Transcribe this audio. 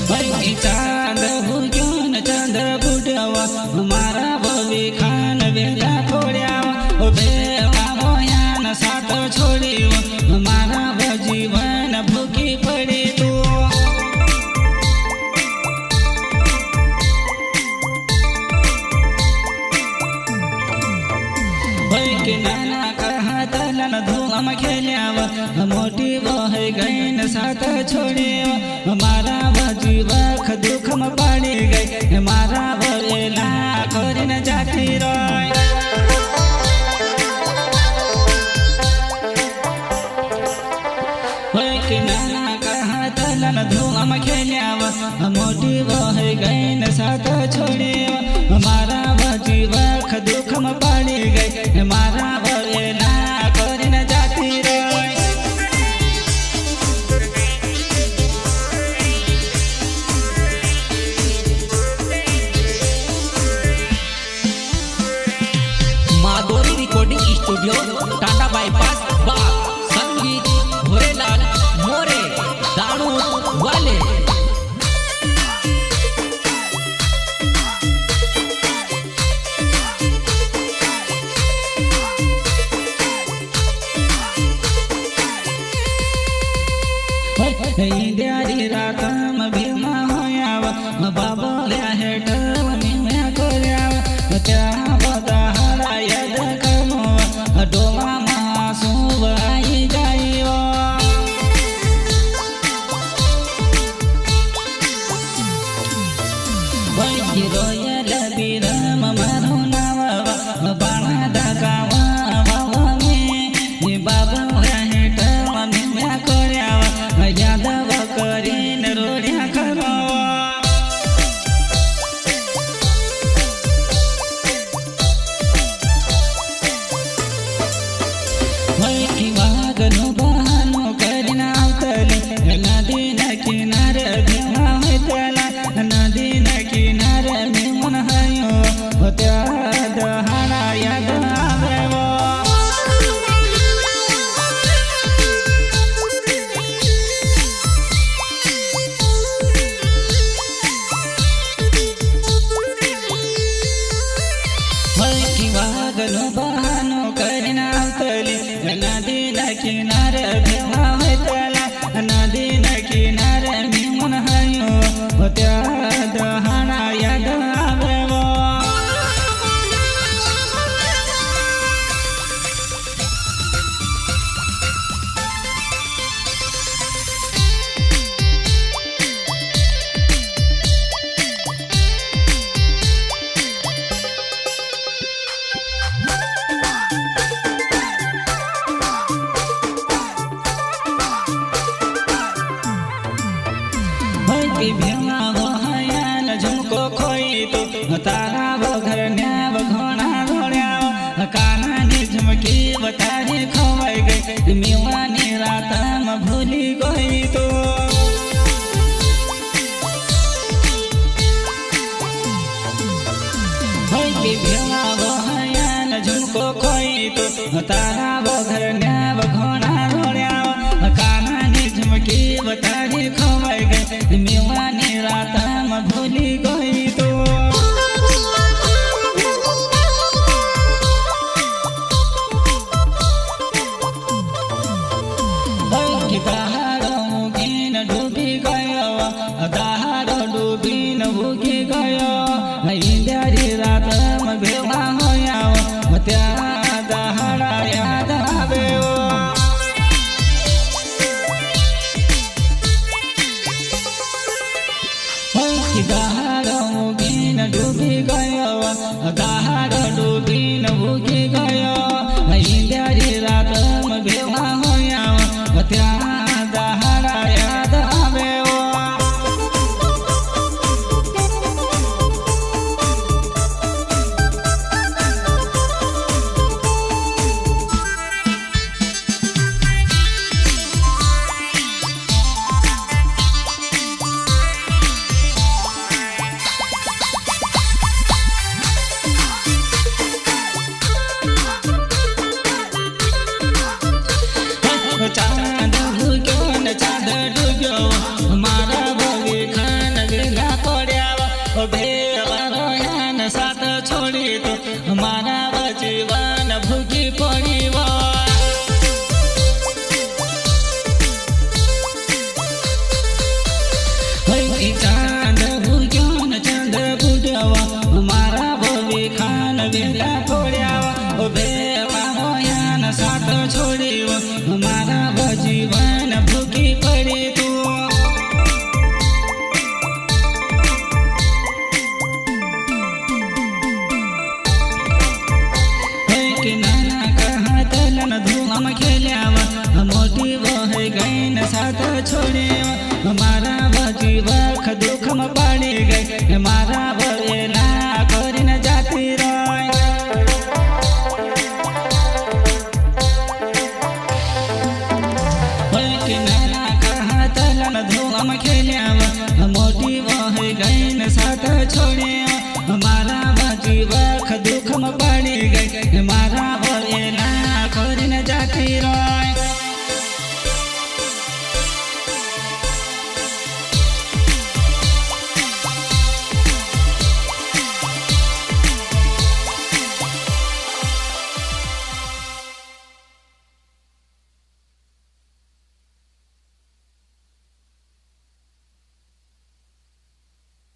भाई चांद भूग्यो न चंद्र बुड्यावा मारा भवी खान वेला फोड्यावा ओ बेवा होया न साथ छोड्यो मारा जीवन भूखी पड़ी तो भाई के नाना कहा तलन धूम खेल्यावा मोटी बह गई न साथ छोड्यो मारा जीवख दुख में पड़ी गई मारा वेला खोरी न जाती रोय के नाना कहा तलन धूम खेल्यावा मोटी बह गई न साथ छोड्यो मारा जीवख दुख में पड़ी गई मारा वेला खोरी न जाती रोय माधुरी रिकॉर्डिंग स्टूडियो टाटा बाईपास बाग संगीत भोरेलाल मोरे दाणू वाले इंद्यारी रातम भीमा होयावा बाबा हेट मैं कोल्यावा त्या बदा हरा यद कमो डोमा मासू आई जाइयो भाई रोयल बीरम मनो नावा बाणा दगावा बाबा में बाबा हेट मैं कोल्यावा यादव करीन रोड्या खमावा की वागनो बहानो करीना आवतली नदी न किनार भीमा होतला नदी न किनार भीमन हयो त्या दहाना याद आवेवा की वागनो बहानो करीना आवतली नदी न किनार भीमा होतला नदी न किनार भीमन हयो त्या दहाना याद आवेवा भीमा बहयाल झुमको खोई तो तारा बघर न्याव घोड़ा घोड्या कानानी झुमकी बतारी खोवाई गई मिवानी रातम भूली गई तो भीमा बहयाल झुमको खोई तो तारा बघर न्याव घोड़ा घोड्या कानानी झुमकी बतारी खोवाई गई मिवानी रातम भूली गई तो दहाड़ो मुगीन डूबी गयो दहाड़ो डूबीन भूगी गयो इंद्यारी रातम भेवा होया त्या दहाड़ा याद आवेओ दहाड़ो मुगीन डूबी गयो दहाड़ो